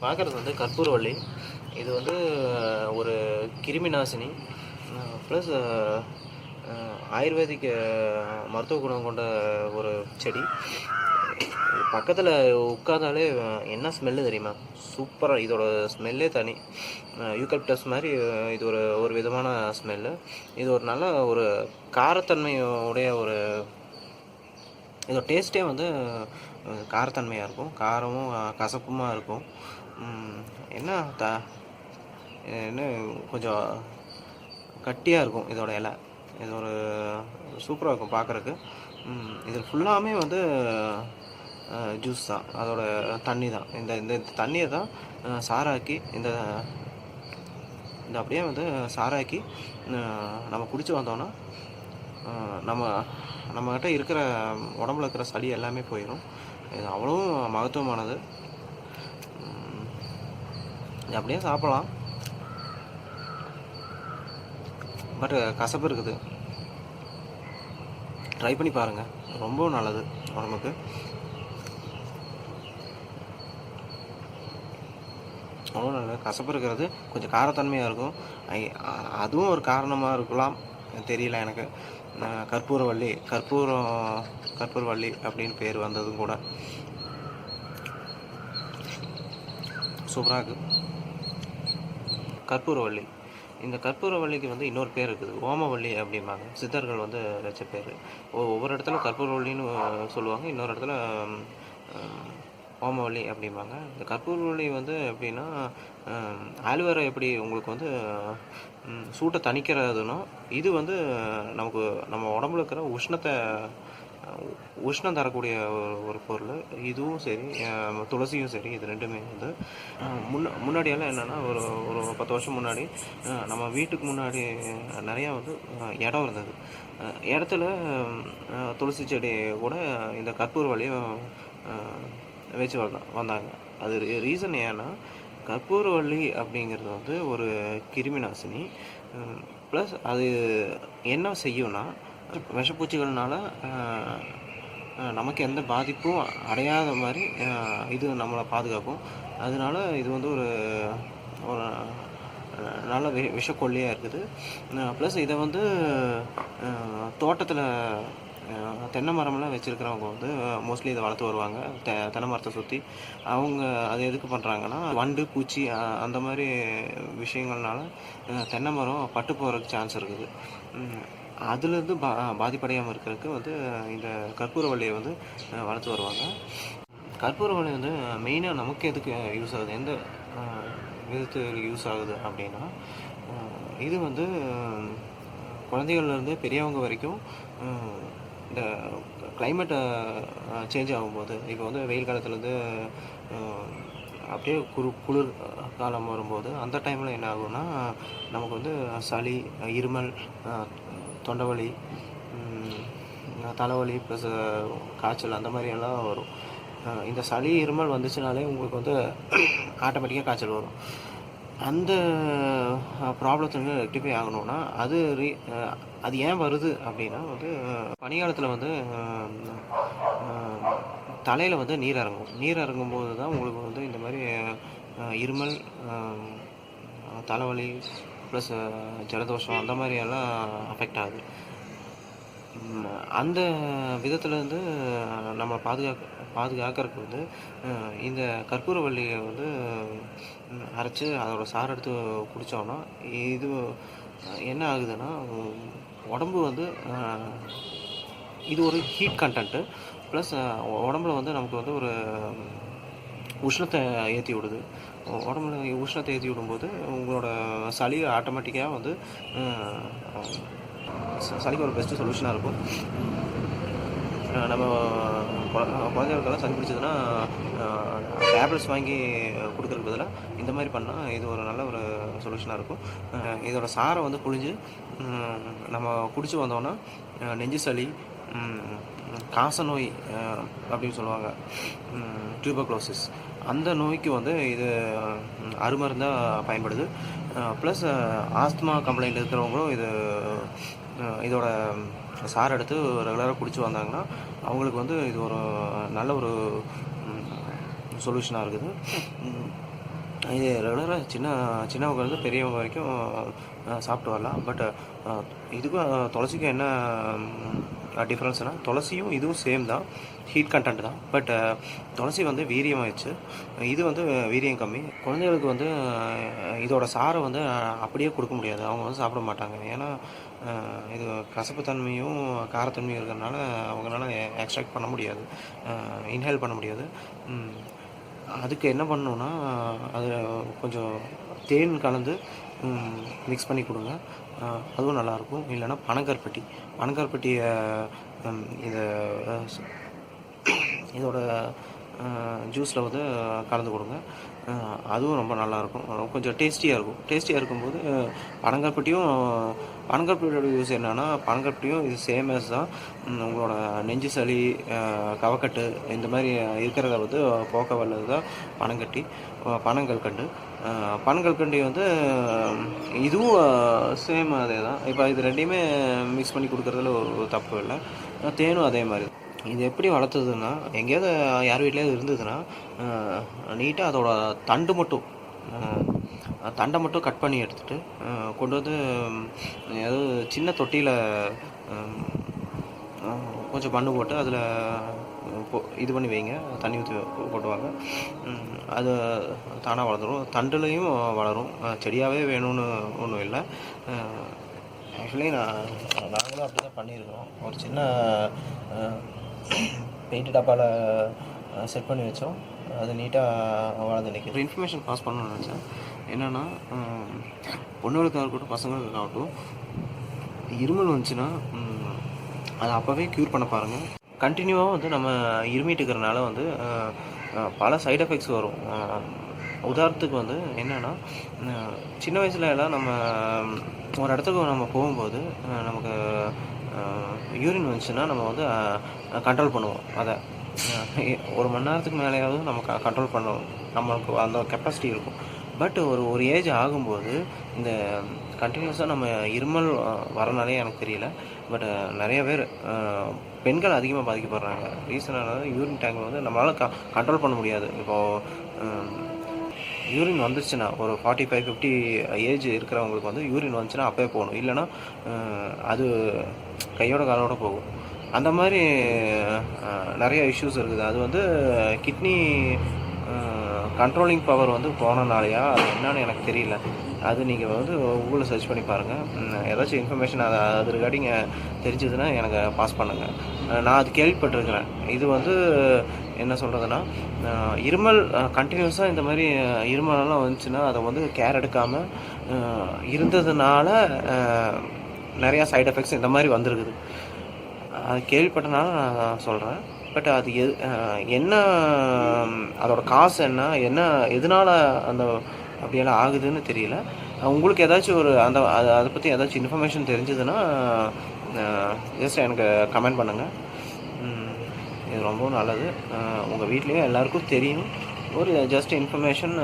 பார்க்குறது வந்து கற்பூரவள்ளி. இது வந்து ஒரு கிருமி நாசினி ப்ளஸ் ஆயுர்வேதிக் மருத்துவ குணம் கொண்ட ஒரு செடி. பக்கத்தில் உட்காந்தாலே என்ன ஸ்மெல்லு தெரியுமா? சூப்பராக, இதோட ஸ்மெல்லே தனி. யூக்கலிப்டஸ் மாதிரி இது ஒரு ஒரு விதமான ஸ்மெல்லு. இது ஒரு நல்ல ஒரு காரத்தன்மை உடைய ஒரு இதோட டேஸ்ட்டே வந்து காரத்தன்மையாக இருக்கும், காரமும் கசப்புமாக இருக்கும். என்ன என்ன கொஞ்சம் கட்டியாக இருக்கும் இதோட இலை. இது ஒரு சூப்பராக இருக்கும் பார்க்குறக்கு. இது ஃபுல்லாமே வந்து ஜூஸ் தான், அதோட தண்ணி தான். இந்த இந்த தண்ணியை தான் சாறாக்கி இந்த அப்படியே வந்து சாறாக்கி நம்ம குடிச்சு வந்தோன்னா நம்மக்கிட்ட இருக்கிற உடம்புல இருக்கிற சளி எல்லாமே போயிடும். இது அவ்வளவும் மகத்துவமானது. இது அப்படியே சாப்பிடலாம், பட் கசப்பு இருக்குது. ட்ரை பண்ணி பாருங்கள், ரொம்ப நல்லது உடம்புக்கு. அவ்வளோ நல்லது. கசப்பு இருக்கிறது கொஞ்சம் காரத்தன்மையாக இருக்கும், அதுவும் ஒரு காரணமாக இருக்கலாம், தெரியல எனக்கு. கற்பூரவள்ளி அப்படின்னு பேர் வந்ததும் கூட சூப்பராக இருக்குது. கற்பூரவள்ளி, இந்த கற்பூரவள்ளிக்கு வந்து இன்னொரு பேர் இருக்குது, ஓமவள்ளி அப்படிம்பாங்க. சித்தர்கள் வந்து வச்ச பேர். ஒவ்வொரு இடத்துல கற்பூரவள்ளின்னு சொல்லுவாங்க, இன்னொரு இடத்துல ஓமவள்ளி அப்படிம்பாங்க. இந்த கற்பூரவள்ளி வந்து எப்படின்னா, ஆலுவேரா எப்படி உங்களுக்கு வந்து சூட்டை தணிக்கிறதுனோ, இது வந்து நமக்கு நம்ம உடம்புல இருக்கிற உஷ்ணம் தரக்கூடிய ஒரு பொருள். இதுவும் சரி, துளசியும் சரி, இது ரெண்டுமே வந்து முன்னாடியெல்லாம் என்னென்னா, ஒரு 10 வருஷம் முன்னாடி நம்ம வீட்டுக்கு முன்னாடி நிறையா வந்து இடம் இருந்தது. இடத்துல துளசி செடி கூட இந்த கற்பூரவள்ளியும் வச்சு வந்தாங்க. அது ரீசன் ஏன்னா, கற்பூரவள்ளி அப்படிங்கிறது வந்து ஒரு கிருமி நாசினி. ப்ளஸ் அது என்ன செய்யும்னா, விஷப்பூச்சிகள்னால நமக்கு எந்த பாதிப்பும் அடையாத மாதிரி இது நம்மளை பாதுகாக்கும். அதனால இது வந்து ஒரு நல்ல விஷக்கொல்லியாக இருக்குது. ப்ளஸ் இதை வந்து தோட்டத்தில் தென்னை மரம்லாம் வச்சுருக்கிறவங்க வந்து மோஸ்ட்லி இதை வளர்த்து வருவாங்க. தென்னை மரத்தை சுற்றி அவங்க அதை எதுக்கு பண்ணுறாங்கன்னா, வண்டு பூச்சி அந்த மாதிரி விஷயங்கள்னால தென்னை மரம் பட்டு போகிறதுக்கு சான்ஸ் இருக்குது. அதுலேருந்து பாதிப்படையாமல் இருக்கிறதுக்கு வந்து இந்த கற்பூரவள்ளியை வந்து வளர்த்து வருவாங்க. கற்பூரவள்ளி வந்து மெயினாக நமக்கு எதுக்கு யூஸ் ஆகுது, எந்த விதத்தில் யூஸ் ஆகுது அப்படின்னா, இது வந்து குழந்தைகள்லேருந்து பெரியவங்க வரைக்கும் இந்த கிளைமேட்டை சேஞ்ச் ஆகும்போது, இப்போ வந்து வெயில் காலத்துலேருந்து அப்படியே குளிர் காலம் வரும்போது, அந்த டைமில் என்ன ஆகும்னா, நமக்கு வந்து சளி, இருமல், தொண்டைவலி, தலைவலி ப்ளஸ் காய்ச்சல் அந்த மாதிரி எல்லாம் வரும். இந்த சளி இருமல் வந்துச்சுனாலே உங்களுக்கு வந்து ஆட்டோமேட்டிக்காக காய்ச்சல் வரும். அந்த ப்ராப்ளத்துக்கு ரெக்டிஃபை ஆகணும்னா அது ஏன் வருது அப்படின்னா வந்து, பனிக்காலத்தில் வந்து தலையில் வந்து நீர் இறங்கும்போது தான் உங்களுக்கு வந்து இந்த மாதிரி இருமல், தலைவலி ப்ளஸ் ஜலதோஷம் அந்த மாதிரியெல்லாம் அஃபெக்ட் ஆகுது. அந்த விதத்துலேருந்து நம்ம பாதுகாக்கிறதுக்கு வந்து இந்த கற்பூரவள்ளியை வந்து அரைச்சி அதோட சாறு எடுத்து குடித்தோன்னா, இது என்ன ஆகுதுன்னா, உடம்பு வந்து இது ஒரு ஹீட் கண்டென்ட்டு. ப்ளஸ் உடம்புல வந்து நமக்கு வந்து ஒரு உஷ்ணத்தை ஏற்றி விடுது. உடம்புல உஷ்ணத்தை ஏற்றி விடும்போது உங்களோட சளி ஆட்டோமேட்டிக்காக வந்து சளிக்கு ஒரு பெஸ்ட்டு சொல்யூஷனாக இருக்கும். நம்ம குழந்தைகளுக்கெல்லாம் சளி பிடிச்சதுன்னா டேப்லெட்ஸ் வாங்கி கொடுக்குறதுக்கு பதிலாக இந்த மாதிரி பண்ணால் இது ஒரு நல்ல ஒரு சொல்யூஷனாக இருக்கும். இதோட சாரை வந்து புழிஞ்சு நம்ம குடிச்சு வந்தோன்னா நெஞ்சு சளி, காச நோய் அப்படின்னு சொல்லுவாங்க, டியூபர்குலோசிஸ், அந்த நோய்க்கு வந்து இது அருமருந்தாக பயன்படுது. ப்ளஸ் ஆஸ்துமா கம்ப்ளைண்ட் இருக்கிறவங்களும் இதோட சாறு எடுத்து ரெகுலராக குடிச்சு வந்தாங்கன்னா அவங்களுக்கு வந்து இது ஒரு நல்ல ஒரு சொல்யூஷனாக இருக்குது. இது ரெகுலராக சின்னவங்கலேருந்து பெரியவங்க வரைக்கும் சாப்பிட்டு வரலாம். பட் இதுக்கும் துளசிக்கும் என்ன டிஃப்ரென்ஸ்னால், துளசியும் இதுவும் சேம் தான், ஹீட் கண்டென்ட் தான். பட் துளசி வந்து வீரியமாகிடுச்சு, இது வந்து வீரியம் கம்மி. குழந்தைகளுக்கு வந்து இதோட சாரை வந்து அப்படியே கொடுக்க முடியாது, அவங்க வந்து சாப்பிட மாட்டாங்க. ஏன்னா இது கசப்புத்தன்மையும் காரத்தன்மையும் இருக்கிறதுனால அவங்களால எக்ஸ்ட்ராக்ட் பண்ண முடியாது, இன்ஹேல் பண்ண முடியாது. அதுக்கு என்ன பண்ணணுன்னா, அதில் கொஞ்சம் தேன் கலந்து மிக்ஸ் பண்ணி கொடுங்க, அதுவும் நல்லாயிருக்கும். இல்லைன்னா பனங்கருப்பட்டியை இதை இதோட ஜூஸில் வந்து கலந்து கொடுங்க, அதுவும் ரொம்ப நல்லாயிருக்கும். கொஞ்சம் டேஸ்டியாக இருக்கும்போது பனங்கருப்பட்டியோட யூஸ் என்னென்னா, பனங்கருப்பட்டியும் இது சேம் as தான். உங்களோட நெஞ்சு சளி, கவக்கட்டு இந்த மாதிரி இருக்கிறத வந்து போக்க வல்லது தான் பனங்கல்கண்டு. பனங்கல்கண்டு வந்து இதுவும் சேம் அதே தான். இப்போ இது ரெண்டையுமே மிக்ஸ் பண்ணி கொடுக்குறதுல ஒரு தப்பு இல்லை. தேனும் அதே மாதிரி. இது எப்படி வளர்த்துதுன்னா, எங்கேயாவது யார் வீட்லையாவது இருந்ததுன்னா நீட்டாக அதோட தண்டை மட்டும் கட் பண்ணி எடுத்துகிட்டு கொண்டு வந்து ஏதாவது சின்ன தொட்டியில் கொஞ்சம் மண் போட்டு அதில் இது பண்ணி வைங்க, தண்ணி ஊற்றி போட்டுவாங்க. அது தானாக வளர்ந்துடும், தண்டுலையும் வளரும். செடியாகவே வேணும்னு ஒன்றும் இல்லை. ஆக்சுவலி நாங்களும் அப்படி தான் பண்ணியிருக்கிறோம். ஒரு சின்ன பெயிண்ட் டப்பாவில் செட் பண்ணி வச்சோம், அது நீட்டாக வளர்ந்து நிற்கிது. ஒரு இன்ஃபர்மேஷன் பாஸ் பண்ணணும்னு நினச்சேன். என்னென்னா, பொண்ணுகளுக்காக இருக்கட்டும் பசங்களுக்காகட்டும், இருமல் வந்துச்சுன்னா அதை அப்போவே க்யூர் பண்ண பாருங்கள். கண்டினியூவாக வந்து நம்ம இருமிட்டு இருக்கிறனால வந்து பல சைட் எஃபெக்ட்ஸ் வரும். உதாரணத்துக்கு வந்து என்னென்னா, சின்ன வயசுல எல்லாம் நம்ம ஒரு இடத்துக்கு நம்ம போகும்போது நமக்கு யூரின் வந்துச்சுன்னா நம்ம வந்து கண்ட்ரோல் பண்ணுவோம். அதை ஒரு மணி நேரத்துக்கு மேலேயாவது நம்ம கண்ட்ரோல் பண்ணுவோம், நம்மளுக்கு அந்த கெப்பாசிட்டி இருக்கும். பட் ஒரு ஏஜ் ஆகும்போது இந்த கண்டினியூஸாக நம்ம இருமல் வரனாலே எனக்கு தெரியல, பட் நிறைய பேர் பெண்கள் அதிகமாக பாதிக்கப்படுறாங்க. ரீசனானது யூரின் டேங்க் வந்து நம்மளால் கண்ட்ரோல் பண்ண முடியாது. இப்போது யூரின் வந்துச்சுன்னா ஒரு 45-50 ஏஜ் இருக்கிறவங்களுக்கு வந்து யூரின் வந்துச்சுன்னா அப்போயே போகணும், இல்லைன்னா அது கையோட காலோட போகும். அந்த மாதிரி நிறைய இஷ்யூஸ் இருக்குது. அது வந்து கிட்னி கண்ட்ரோலிங் பவர் வந்து போனனாலையா அது என்னன்னு எனக்கு தெரியல. அது நீங்கள் வந்து கூகுளில் சர்ச் பண்ணி பாருங்கள். ஏதாச்சும் இன்ஃபர்மேஷன் அது ரிகார்டிங் தெரிஞ்சதுன்னா எனக்கு பாஸ் பண்ணுங்கள். நான் அது கேள்விப்பட்டிருக்கிறேன். இது வந்து என்ன சொல்கிறதுனா, இருமல் கண்டினியூஸாக இந்த மாதிரி இருமலெல்லாம் வந்துச்சுன்னா அதை வந்து கேர் எடுக்காமல் இருந்ததுனால நிறையா சைட் எஃபெக்ட்ஸ் இந்த மாதிரி வந்திருக்குது. அது கேள்விப்பட்டனால நான் சொல்கிறேன். பட் அது என்ன, அதோட காசு என்ன எதனால் அந்த அப்படியெல்லாம் ஆகுதுன்னு தெரியல. உங்களுக்கு ஏதாச்சும் அதை பற்றி ஏதாச்சும் இன்ஃபர்மேஷன் தெரிஞ்சதுன்னா ஜஸ்ட் எனக்கு கமெண்ட் பண்ணுங்கள். இது ரொம்பவும் நல்லது. உங்கள் வீட்லேயும் எல்லாருக்கும் தெரியும். ஒரு ஜஸ்ட் இன்ஃபர்மேஷன்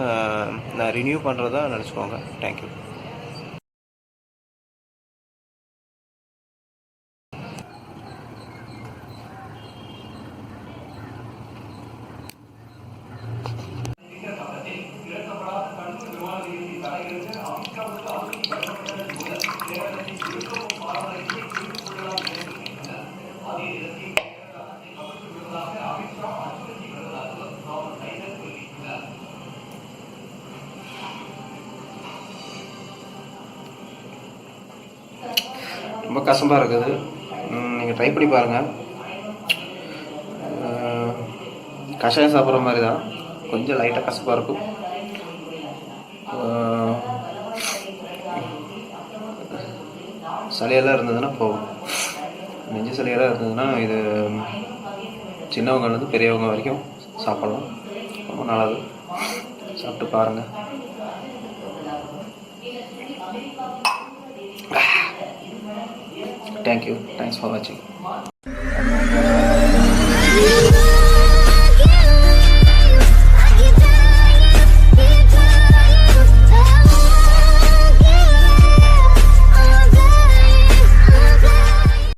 நான் ரினியூ பண்ணுறதா நினச்சிக்கோங்க. தேங்க்யூ. ரொம்ப கசப்பாக இருக்குது, நீங்கள் ட்ரை பண்ணி பாருங்கள். கஷாயம் சாப்பிட்ற மாதிரி தான், கொஞ்சம் லைட்டாக கசப்பாக இருக்கும். சளியெல்லாம் இருந்ததுன்னா போகும். நெஞ்சு சளியெல்லாம் இருந்ததுன்னா இது சின்னவங்கலேருந்து பெரியவங்க வரைக்கும் சாப்பிட்லாம், ரொம்ப நல்லது. சாப்பிட்டு பாருங்கள். Thank you. Thanks for watching.